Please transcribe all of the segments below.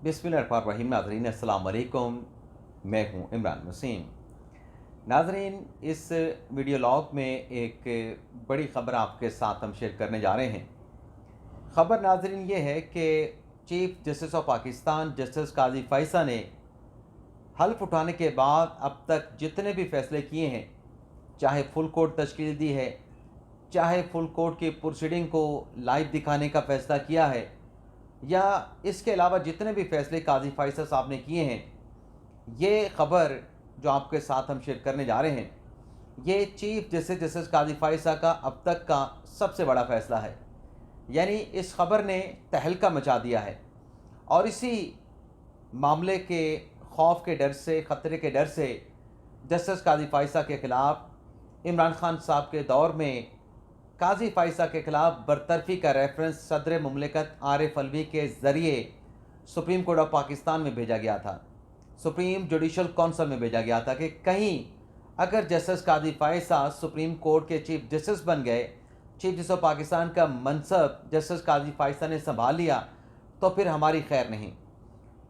बिस्मिल्लाहिर्रहमानिर्रहीम। नाज़रीन अस्सलाम वालेकुम, मैं हूं इमरान वसीम। नाज़रीन, इस वीडियो लॉग में एक बड़ी ख़बर आपके साथ हम शेयर करने जा रहे हैं। ख़बर नाज़रीन ये है कि chief justice of Pakistan justice Qazi Faez ने हल्फ उठाने के बाद अब तक जितने भी फ़ैसले किए हैं, चाहे फुल कोर्ट तश्कील दी है, चाहे फुल कोर्ट की प्रोसीडिंग को लाइव दिखाने का फ़ैसला किया है, या इसके अलावा जितने भी फ़ैसले काजी फ़ैज़ा साहब ने किए हैं, ये ख़बर जो आपके साथ हम शेयर करने जा रहे हैं, ये चीफ़ जस्टिस काजी फ़ैज़ा का अब तक का सबसे बड़ा फ़ैसला है। यानी इस ख़बर ने तहलका मचा दिया है और इसी मामले के खौफ के डर से, ख़तरे के डर से जस्टिस काजी फ़ैज़ा के ख़िलाफ़ इमरान खान साहब के दौर में काजी फ़ैज़ा के ख़िलाफ़ बरतरफ़ी का रेफरेंस सदर मुमलिकत आरिफ अलवी के ज़रिए सुप्रीम कोर्ट ऑफ पाकिस्तान में भेजा गया था, सुप्रीम जुडिशल काउंसिल में भेजा गया था कि कहीं अगर जस्टिस काजी फ़ैज़ा सुप्रीम कोर्ट के चीफ जस्टिस बन गए, चीफ जस्टिस ऑफ पाकिस्तान का मनसब जस्टिस काजी फ़ैज़ा ने संभाल लिया, तो फिर हमारी खैर नहीं।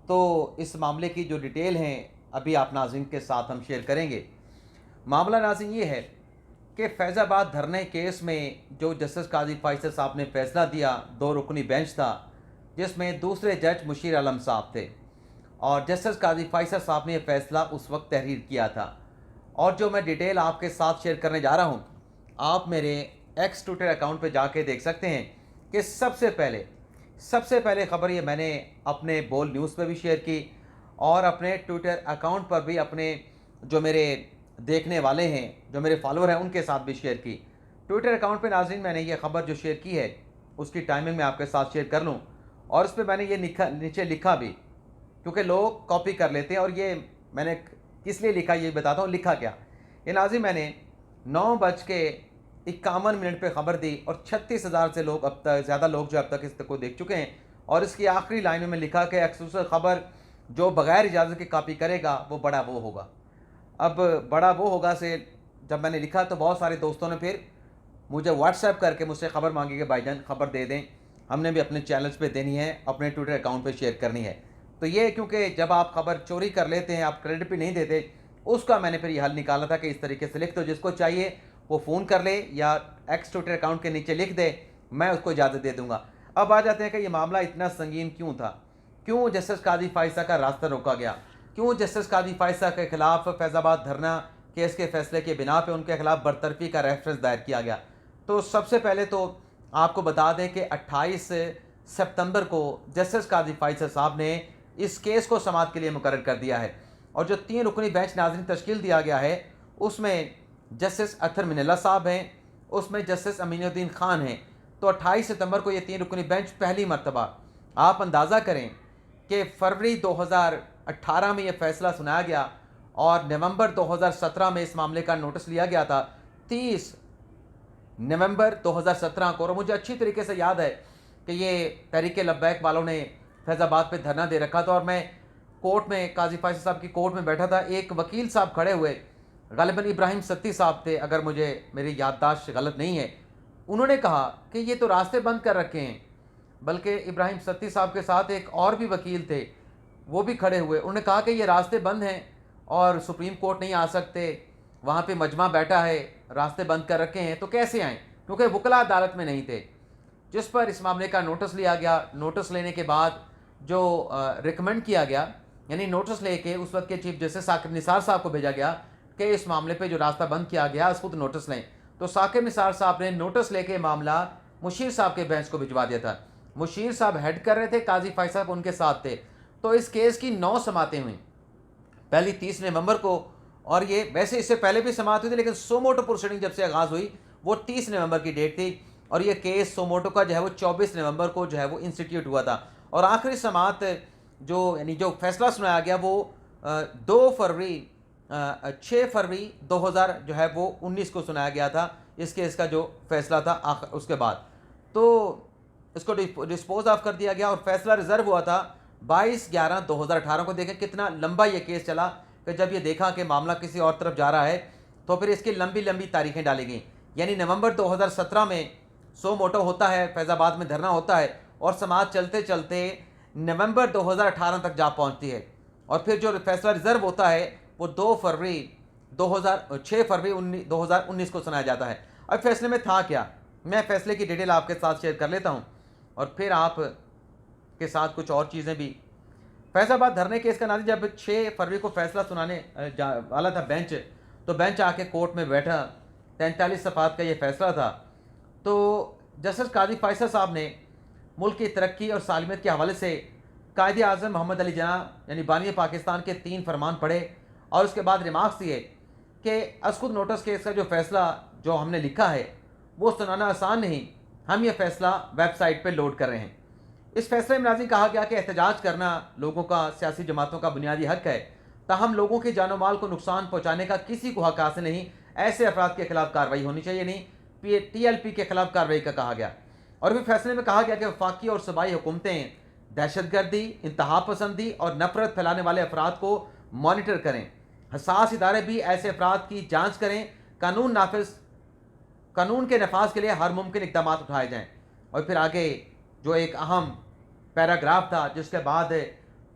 तो इस मामले की जो डिटेल हैं अभी आप नाज़रीन के साथ हम शेयर करेंगे। मामला नाज़रीन ये है कि फैज़ाबाद धरने केस में जो जस्टिस काजी फ़ैज़ा साहब ने फ़ैसला दिया, 2 रुकनी बेंच था जिसमें दूसरे जज मुशीर आलम साहब थे और जस्टिस काजी फ़ैज़ा साहब ने यह फ़ैसला उस वक्त तहरीर किया था। और जो मैं डिटेल आपके साथ शेयर करने जा रहा हूँ, आप मेरे एक्स ट्विटर अकाउंट पे जाके देख सकते हैं कि सबसे पहले ख़बर ये मैंने अपने बोल न्यूज़ पे भी शेयर की और अपने ट्विटर अकाउंट पर भी अपने जो मेरे देखने वाले हैं, जो मेरे फॉलोअर हैं, उनके साथ भी शेयर की। ट्विटर अकाउंट पे नाज़रीन मैंने ये ख़बर जो शेयर की है उसकी टाइमिंग मैं आपके साथ शेयर कर लूँ और उस पे मैंने ये नीचे लिखा भी, क्योंकि लोग कॉपी कर लेते हैं और ये मैंने किस लिए लिखा ये बताता हूँ। लिखा क्या, ये नाज़रीन मैंने 9:51 पे ख़बर दी और 36,000 से लोग अब तक ज़्यादा लोग जो अब तक इस तक को देख चुके हैं। और इसकी आखिरी लाइन में लिखा कि एक्सक्लूसिव ख़बर जो बग़ैर इजाज़त के कॉपी करेगा वो बड़ा वो होगा। अब बड़ा वो होगा से जब मैंने लिखा तो बहुत सारे दोस्तों ने फिर मुझे व्हाट्सएप करके मुझसे ख़बर मांगी कि भाईजान ख़बर दे दें, हमने भी अपने चैनल्स पे देनी है, अपने ट्विटर अकाउंट पे शेयर करनी है। तो ये क्योंकि जब आप ख़बर चोरी कर लेते हैं, आप क्रेडिट भी नहीं देते, उसका मैंने फिर ये हल निकाला था कि इस तरीके से लिख दो, जिसको चाहिए वो फ़ोन कर ले या एक्स ट्विटर अकाउंट के नीचे लिख दे, मैं उसको इजाज़त दे दूँगा। अब आ जाते हैं कि ये मामला इतना संगीन क्यों था, क्यों जस्टिस काजी फ़ैज़ा का रास्ता रोका गया, क्यों जस्टिस काजी फ़ैज़ा के ख़िलाफ़ फैज़ाबाद धरना केस के फ़ैसले के बिना पे उनके ख़िलाफ़ बरतरफ़ी का रेफरेंस दायर किया गया। तो सबसे पहले तो आपको बता दें कि 28 सितंबर को जस्टिस काजी फ़ैज़ा साहब ने इस केस को समाअत के लिए मुकर्रर कर दिया है और जो 3 रुकनी बेंच नाज़रीन तश्कील दिया गया है उसमें जस्टिस अतर मिनल्ला साहब हैं, उसमें जस्टिस अमीनुद्दीन खान हैं। तो 28 सितंबर को ये 3 रुकनी बेंच पहली मरतबा, आप अंदाज़ा करें कि फरवरी 2018 में ये फ़ैसला सुनाया गया और नवंबर 2017 में इस मामले का नोटिस लिया गया था, 30 नवंबर 2017 को। और मुझे अच्छी तरीके से याद है कि ये तहरीक लब्बैक वालों ने फैज़ाबाद पे धरना दे रखा था और मैं कोर्ट में काजी फ़ैज़ा साहब की कोर्ट में बैठा था। एक वकील साहब खड़े हुए, ग़ालिबन इब्राहिम सत्ती साहब थे अगर मुझे मेरी याददाश्त गलत नहीं है। उन्होंने कहा कि ये तो रास्ते बंद कर रखे हैं, बल्कि इब्राहिम सत्ती साहब के साथ एक और भी वकील थे, वो भी खड़े हुए। उन्होंने कहा कि ये रास्ते बंद हैं और सुप्रीम कोर्ट नहीं आ सकते, वहाँ पे मजमा बैठा है, रास्ते बंद कर रखे हैं, तो कैसे आएँ, क्योंकि वकला अदालत में नहीं थे। जिस पर इस मामले का नोटिस लिया गया। नोटिस लेने के बाद जो रिकमेंड किया गया, यानी नोटिस लेके उस वक्त के चीफ जस्टिस साकिब निसार साहब को भेजा गया कि इस मामले पे जो रास्ता बंद किया गया उस खुद नोटिस लें। तो साकिब निसार साहब ने नोटिस लेके मामला मुशीर साहब के बेंच को भिजवा दिया था। मुशीर साहब हेड कर रहे थे, काजी फ़ैज़ा साहब उनके साथ थे। तो इस केस की 9 समातें हुई, पहली 30 नवंबर को, और ये वैसे इससे पहले भी समाअत हुई थी, लेकिन सोमोटो प्रोसीडिंग जब से आगाज़ हुई वो 30 नवंबर की डेट थी और ये केस सोमोटो का जो है वो 24 नवंबर को जो है वो इंस्टीट्यूट हुआ था। और आखिरी समाअत जो यानी जो फैसला सुनाया गया वो 6 फरवरी 2000 जो है वो 19 को सुनाया गया था। इस केस का जो फैसला था आखिर उसके बाद तो इसको डिस्पोज ऑफ कर दिया गया और फैसला रिजर्व हुआ था 22/11/2018 को। देखें कितना लंबा ये केस चला कि जब ये देखा कि मामला किसी और तरफ जा रहा है तो फिर इसकी लंबी लंबी तारीखें डाली गई। यानी नवंबर 2017 में सो मोटो होता है, फैज़ाबाद में धरना होता है और समाज चलते चलते नवंबर 2018 तक जा पहुंचती है। और फिर जो फैसला रिजर्व होता है वो 6 फरवरी 2019 को सुनाया जाता है। अब फैसले में था क्या, मैं फैसले की डिटेल आपके साथ शेयर कर लेता हूँ और फिर आप के साथ कुछ और चीज़ें भी। फैसलाबाद धरने केस का नाज़रीन, जब 6 फरवरी को फैसला सुनाने वाला था बेंच, तो बेंच आके कोर्ट में बैठा। 43 सफ़ात का ये फैसला था। तो जस्टिस काजी फैसल साहब ने मुल्क की तरक्की और सालमियत के हवाले से कायदे आज़म मोहम्मद अली जिन्ना यानी बानी पाकिस्तान के 3 फरमान पढ़े और उसके बाद रिमार्क्स दिए कि अस्कुद नोटिस केस का जो फैसला जो हमने लिखा है वो सुनाना आसान नहीं, हम ये फैसला वेबसाइट पर लोड कर रहे हैं। इस फैसले में नाज़रीन कहा गया कि एहतजाज करना लोगों का, सियासी जमातों का बुनियादी हक है, ताहम लोगों के जानो माल को नुकसान पहुँचाने का किसी को हक हासिल नहीं। ऐसे अफराद के खिलाफ कार्रवाई होनी चाहिए, नहीं TLP के खिलाफ कार्रवाई का कहा गया। और फिर फैसले में कहा गया कि वफाकी और सूबाई हुकूमतें दहशतगर्दी, इंतहा पसंदी और नफरत फैलाने वाले अफराद को मॉनिटर करें। हसास इदारे भी ऐसे अफराद की जाँच करें। कानून के नफाज के लिए हर मुमकिन इकदाम उठाए जाएँ। और फिर आगे जो एक अहम पैराग्राफ था जिसके बाद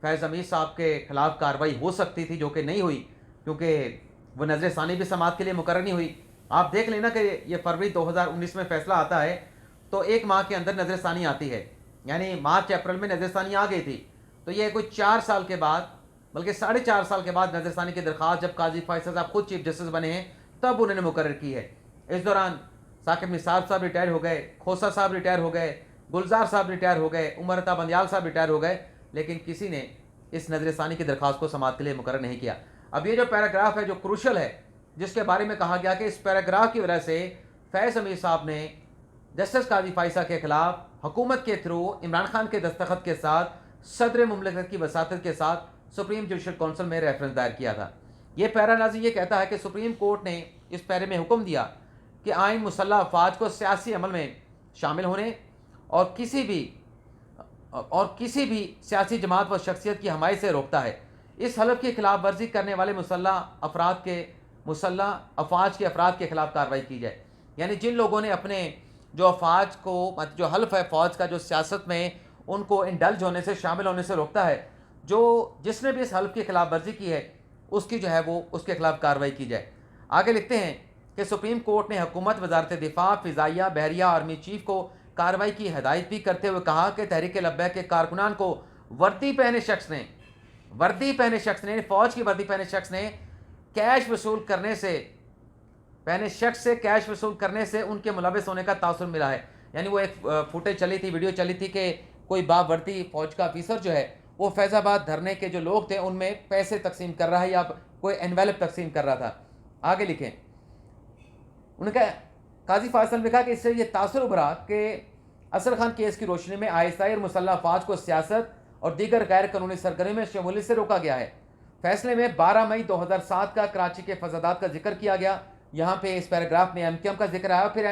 फैज़ हमीद साहब के खिलाफ कार्रवाई हो सकती थी, जो कि नहीं हुई क्योंकि वो नज़र षानी भी समात के लिए मुकर्रर नहीं हुई। आप देख लेना कि ये फरवरी 2019 में फैसला आता है तो 1 माह के अंदर नज़र षानी आती है, यानी मार्च अप्रैल में नज़र षानी आ गई थी। तो ये कोई 4 साल के बाद, बल्कि 4.5 साल के बाद नज़र षानी की दरख्वास्त जब काजी फैसल साहब खुद चीफ जस्टिस बने हैं तब उन्होंने मुकर्रर की है। इस दौरान साकिब निसार साहब रिटायर हो गए, खोसा साहब रिटायर हो गए, गुलजार साहब रिटायर हो गए, उमर अता बंदियाल साहब रिटायर हो गए, लेकिन किसी ने इस नज़र षानी की दरख्वास्त को समाअत के लिए मुकर्रर नहीं किया। अब ये जो पैराग्राफ है जो क्रूशल है, जिसके बारे में कहा गया कि इस पैराग्राफ की वजह से फैज़ हमीद साहब ने जस्टिस काजी फैसल के खिलाफ हुकूमत के थ्रू इमरान खान के दस्तखत के साथ सदर मुमलिकत की वसातत के साथ सुप्रीम जुडिशल काउंसिल में रेफरेंस दायर किया था। ये पैरा नाज़रीन ये कहता है कि सुप्रीम कोर्ट ने इस पैरे में हुक्म दिया कि आइन मुसल्लह अफवाज को सियासी अमल में शामिल होने और किसी भी सियासी जमात व शख्सियत की हमायत से रोकता है। इस हलफ की खिलाफ वर्जी करने वाले मुसल्लह अफवाज के अफराद के खिलाफ कार्रवाई की जाए। यानी जिन लोगों ने अपने जो अफवाज को, जो हल्फ है फौज का, जो सियासत में उनको इंडल्ज होने से, शामिल होने से रोकता है, जिसने भी इस हल्फ की खिलाफ वर्जी की है उसकी जो है वो उसके खिलाफ कार्रवाई की जाए। आगे लिखते हैं कि सुप्रीम कोर्ट ने हुकूमत, वजारत दिफा, फ़िज़ाइया, बहरिया, आर्मी चीफ को कार्रवाई की हिदायत भी करते हुए कहा कि तहरीक लब्बैक के कारकुनान को वर्दी पहने शख्स ने फ़ौज की वर्दी पहने शख्स ने कैश वसूल करने से उनके मुलविस होने का तासुर मिला है। यानी वो एक फुटेज चली थी, वीडियो चली थी कि कोई बावर्दी फ़ौज का ऑफिसर जो है वो फैज़ाबाद धरने के जो लोग थे उनमें पैसे तकसीम कर रहा है या कोई एनवेलप तकसीम कर रहा था। आगे लिखें, उनका काजी फैसल ने कहा कि इससे ये तासुर उभरा कि असर खान केस की रोशनी में ISI और मुसल्लह अफवाज को सियासत और दीगर गैर कानूनी सरगर्मी में शमूलियत से रोका गया है। फैसले में 12 मई 2007 का कराची के फसादात का जिक्र किया गया। यहाँ पे इस पैराग्राफ में MQM का जिक्र आया। फिर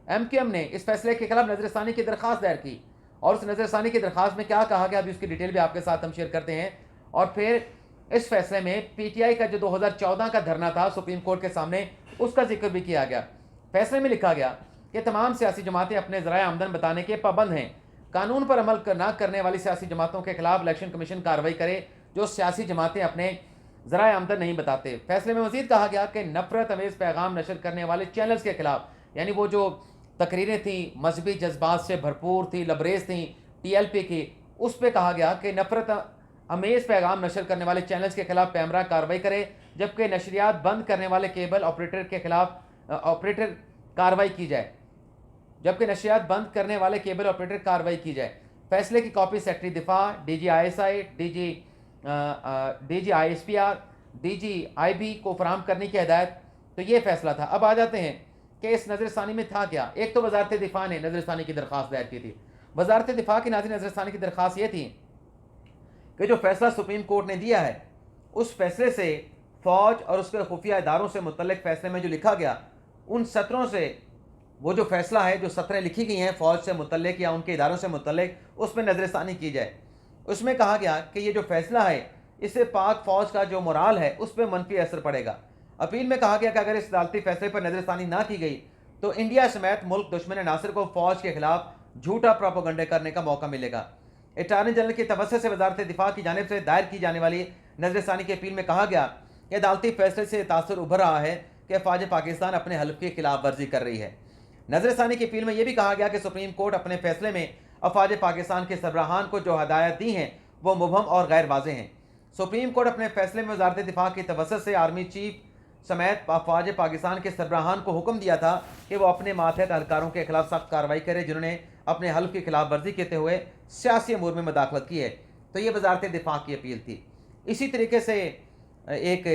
MQM ने इस फैसले के खिलाफ नजरसानी की दरख्वास्त दायर की और उस नजरसानी की दरख्वास्त में क्या कहा गया अभी उसकी डिटेल भी आपके साथ हम शेयर करते हैं। और फिर इस फैसले में PTI का जो 2014 का धरना था सुप्रीम कोर्ट के सामने, उसका जिक्र भी किया गया। फैसले में लिखा गया कि तमाम सियासी जमातें अपने ज़राए आमदन बताने के पाबंद हैं। कानून पर अमल न करने वाली सियासी जमातों के खिलाफ इलेक्शन कमीशन कार्रवाई करे जो सियासी जमातें अपने ज़राए आमदन नहीं बताते। फैसले में मज़ीद कहा गया कि नफरत अमेज़ पैगाम नशर करने वाले चैनल्स के खिलाफ, यानी वो जो तकरीरें थी मजहबी जज्बात से भरपूर थी, लबरेज थी TLP की, उस पर कहा गया कि नफरत अमेज़ पैगाम नशर करने वाले चैनल्स के खिलाफ पैमरा कार्रवाई करे, जबकि नशरियात बंद करने वाले केबल ऑपरेटर के खिलाफ कार्रवाई की जाए। फैसले की कॉपी सेक्रेटरी दिफा, DG ISI, DG ISPR, DG IB को फराहम करने की हिदायत। तो ये फैसला था। अब आ जाते हैं कि इस नजरसानी में था क्या। एक तो वजारत दिफा ने नजरसानी की दरख्वास्त दायर की थी। वजारत दिफा की नजरसानी की दरख्वास्त ये थी कि जो फैसला सुप्रीम कोर्ट ने दिया है उस फैसले से फ़ौज और उसके खुफिया इदारों से मुतल्लिक फैसले में जो लिखा गया, उन सत्रों से वो जो फैसला है, जो सत्रें लिखी गई हैं फ़ौज से मुतल्लिक या उनके इदारों से मुतल्लिक, उसमें नजरसानी की जाए। उसमें कहा गया कि ये जो फैसला है इससे पाक फ़ौज का जो मोराल है उस पर मनफी असर पड़ेगा। अपील में कहा गया कि अगर इस अदालती फैसले पर नजरसानी ना की गई तो इंडिया समेत मुल्क दुश्मन नासिर को फ़ौज के खिलाफ झूठा प्रोपेगेंडा करने का मौका मिलेगा। अटॉर्नी जनरल की तवज्जो से वजारत दिफा की जानिब से दायर की जाने वाली नजरसानी की अपील में कहा गया कि अदालती फैसले से तासुर उभर रहा है कि फ़ौज पाकिस्तान अपने हल्फ की खिलाफ वर्जी कर रही है। नजरसानी की अपील में यह भी कहा गया कि सुप्रीम कोर्ट अपने फैसले में अफवाज पाकिस्तान के सरबराहान को जो हदायत दी हैं वो मुबहम और गैर वाज़ेह हैं। सुप्रीम कोर्ट अपने फैसले में वजारत दिफा की तवज्जो से आर्मी चीफ समेत अफवाज पाकिस्तान के सरबराहान को हुक्म दिया था कि वो अपने मातहत एहलकारों के खिलाफ सख्त कार्रवाई करे जिन्होंने अपने हल्फ की खिलाफ वर्जी करते हुए सियासी अमूर में मदाखलत की है। तो ये वजारत दिफा की अपील थी। इसी तरीके से एक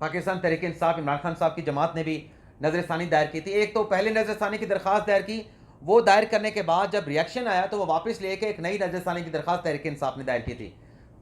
पाकिस्तान तहरीक इंसाफ इमरान खान साहब की जमात ने भी नजरसानी दायर की थी। एक तो पहले नजरसानी की दरख्वास्त दायर की, वो दायर करने के बाद जब रिएक्शन आया तो वो वापस लेके एक नई नजरसानी की दरख्वास्त तहरीक इंसाफ ने दायर की थी।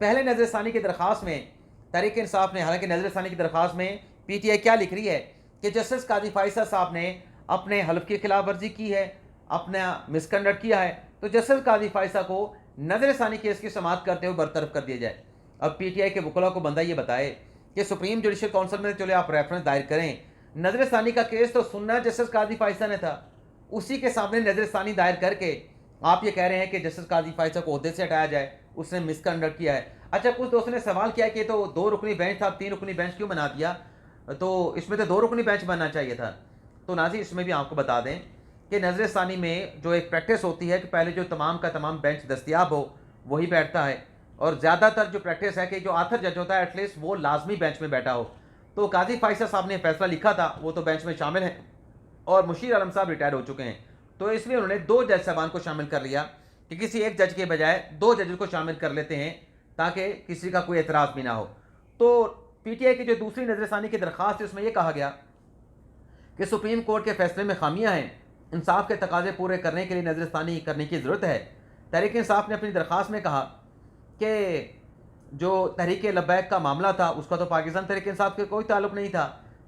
पहले नजरसानी की दरख्वास्त में तहरीक इंसाफ ने, हालांकि नजरसानी की दरख्वास्त में PTI क्या लिख रही है कि जस्टिस काजी फायसा साहब ने अपने हल्फ की खिलाफ वर्जी की है, अपना मिसकंडक्ट किया है, तो जस्टिस काजी फायसा को नजरसानी केस की समाअत करते हुए बरतरफ कर दिया जाए। अब PTI के वकला को बंदा ये बताए कि सुप्रीम जुडिशल काउंसिल में चले आप रेफरेंस दायर करें, नजरसानी का केस तो सुनना जस्टिस काजी फायसा ने था, उसी के सामने नजरसानी दायर करके आप ये कह रहे हैं कि जस्टिस काजी फायसा को ओहदे से हटाया जाए, उसने मिसकंडक्ट किया है। अच्छा, कुछ दोस्तों ने सवाल किया कि तो 2 रुकनी बेंच था, 3 रुकनी बेंच क्यों बना दिया? तो इसमें तो 2 रुकनी बेंच बनना चाहिए था। तो नाज़रीन, इसमें भी आपको बता दें कि नजरसानी में जो एक प्रैक्टिस होती है कि पहले जो तमाम का तमाम बेंच दस्तियाब हो वही बैठता है, और ज़्यादातर जो प्रैक्टिस है कि जो आथर जज होता है एटलीस्ट वो लाजमी बेंच में बैठा हो। तो काजी फायसा साहब ने फैसला लिखा था, वो तो बेंच में शामिल हैं और मुशीर आलम साहब रिटायर हो चुके हैं, तो इसलिए उन्होंने 2 जज साहबान को शामिल कर लिया कि किसी एक जज के बजाय 2 जज को शामिल कर लेते हैं ताकि किसी का कोई एतराज़ भी ना हो। तो PTI की जो दूसरी नजरसानी की दरख्वास्त है उसमें यह कहा गया कि सुप्रीम कोर्ट के फैसले में खामियां हैं, इंसाफ के तकाजे पूरे करने के लिए नजरसानी करने की ज़रूरत है। तहरीक इंसाफ ने अपनी दरख्वास्त में कहा कि जो तहरीक लब्बैक का मामला था उसका तो पाकिस्तान तहरीक इंसाफ के कोई ताल्लुक नहीं था।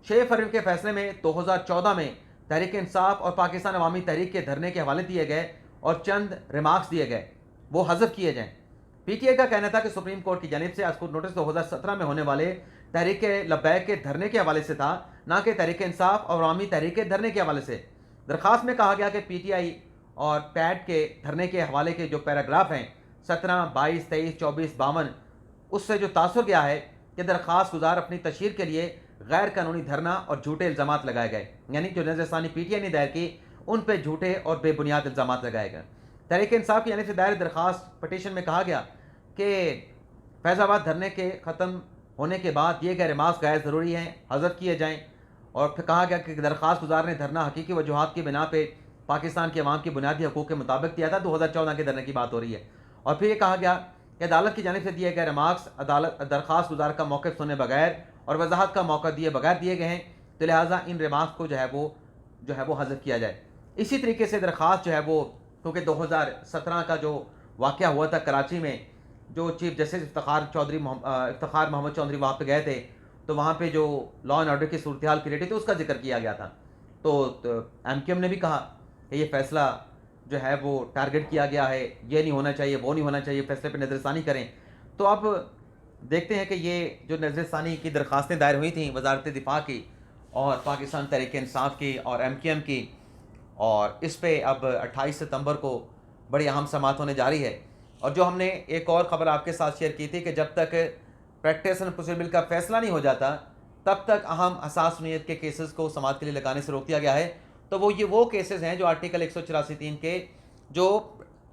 6 फरवरी के फैसले में 2014 में तहरीक इंसाफ और पाकिस्तान अवामी तहरीक के धरने के हवाले दिए गए और चंद रिमार्क्स दिए गए, वो हज़फ किए जाएँ। PTI का कहना था कि सुप्रीम कोर्ट की जानिब से आज नोटिस 2017 में होने वाले तहरीक लब्बैक के धरने के हवाले से था, ना कि तहरीक इंसाफ और अवामी तहरीक के धरने के हवाले से। दरख्वास्त में कहा गया कि PTI और पैट के धरने के हवाले के जो पैराग्राफ हैं 17, 22, 23, 24, 52, उससे जो तासुर गया है कि दरख्वास्त गुजार अपनी तशहीर के लिए गैर कानूनी धरना और झूठे इल्ज़ामात लगाए गए, यानी जो नजरसानी PTI ने दायर की उन पर झूठे और बेबुनियाद इल्ज़ामात लगाए गए। तहरीक इंसाफ की यानी से दायर दरख्वास्त पटिशन में कहा गया कि फैज़ाबाद धरने के ख़त्म होने के बाद दिए गए रिमार्क्स गैर ज़रूरी हैं, हज़फ किए जाएँ। और फिर कहा गया कि दरख्वास्त गुजार ने धरना हकीकी वजूहात की बिना पे पाकिस्तान के अवाम की बुनियादी हकूक़ के मुताबिक दिया था। 2014 के धरने की बात हो रही है। और फिर ये कहा गया कि अदालत की जानिब से दिए गए रिमार्क्स अदालत दरख्वास्त गुजार का मौक़िफ़ सुने बगैर और वजाहत का मौका दिए बगैर दिए गए हैं, तो लिहाजा इन रिमार्क्स को जो है वो हज़फ किया जाए। इसी तरीके से दरख्वास्त जो है वो, क्योंकि 2017 का जो वाक़या हुआ था कराची में, जो चीफ जस्टिस इफ्तिखार मोहम्मद चौधरी वहाँ पे गए थे, तो वहाँ पे जो लॉ एंड ऑर्डर की सूरत हाल क्रिएट थी उसका जिक्र किया गया था। तो MQM ने भी कहा कि ये फ़ैसला जो है वो टारगेट किया गया है, ये नहीं होना चाहिए, वो नहीं होना चाहिए, फ़ैसले पे नज़रसानी करें। तो अब देखते हैं कि ये जो नज़रसानी की दरख्वास्तें दायर हुई थी वजारत दिफा की और पाकिस्तान तहरीक इंसाफ की और MQM की, और इस पर अब 28 सितंबर को बड़ी अहम समाअत होने जा रही है। और जो हमने एक और ख़बर आपके साथ शेयर की थी कि जब तक प्रैक्टिस एंड प्रोसीजर बिल का फ़ैसला नहीं हो जाता तब तक अहम हसास-नीयत के केसेस को समाअत के लिए लगाने से रोक दिया गया है। तो वो केसेस हैं जो आर्टिकल 184(3) के जो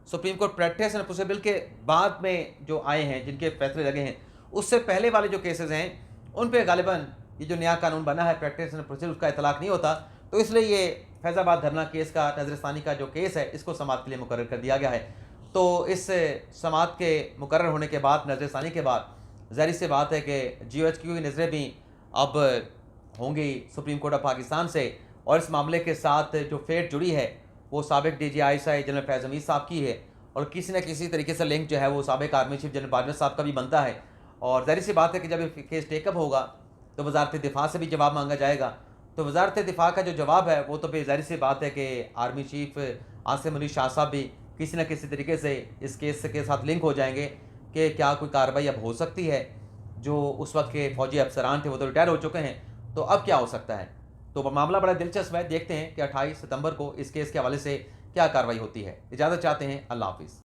supreme court practice and procedure bill के बाद में जो आए हैं, जिनके फैसले लगे हैं, उससे पहले वाले जो केसेस हैं उन पे गालिबन ये जो नया कानून बना है प्रैक्टिस एंड प्रोसीजर उसका इतलाक़ नहीं होता। तो इसलिए ये फैज़ाबाद धरना केस का, नजरसानी का जो केस है, इसको समाअत के लिए मुकर्रर कर दिया गया है। तो इस समाअत के मुकर्रर होने के बाद, नजरसानी के बाद, ज़ाहिर सी बात है कि GOHQ की नज़रें भी अब होंगी सुप्रीम कोर्ट ऑफ पाकिस्तान से, और इस मामले के साथ जो फेट जुड़ी है वो साबिक DG ISI जनरल फैज़ हमीद साहब की है, और किसी न किसी तरीके से लिंक जो है वो साबिक आर्मी चीफ जनरल बाजवा साहब का भी बनता है। और ज़ाहिर सी बात है कि जब ये केस टेकअप होगा तो वजारत दिफा से भी जवाब मांगा जाएगा। तो वजारत दिफा का जो जवाब है वो तो ज़ाहिर सी बात है कि आर्मी चीफ आसिम अली शाह साहब भी किसी न किसी तरीके से इस केस के साथ लिंक हो जाएंगे कि क्या कोई कार्रवाई अब हो सकती है। जो उस वक्त के फ़ौजी अफसरान थे वो तो रिटायर हो चुके हैं, तो अब क्या हो सकता है। तो मामला बड़ा दिलचस्प है, देखते हैं कि 28 सितंबर को इस केस के हवाले से क्या कार्रवाई होती है। इजाज़त चाहते हैं, अल्लाह हाफ़िज़।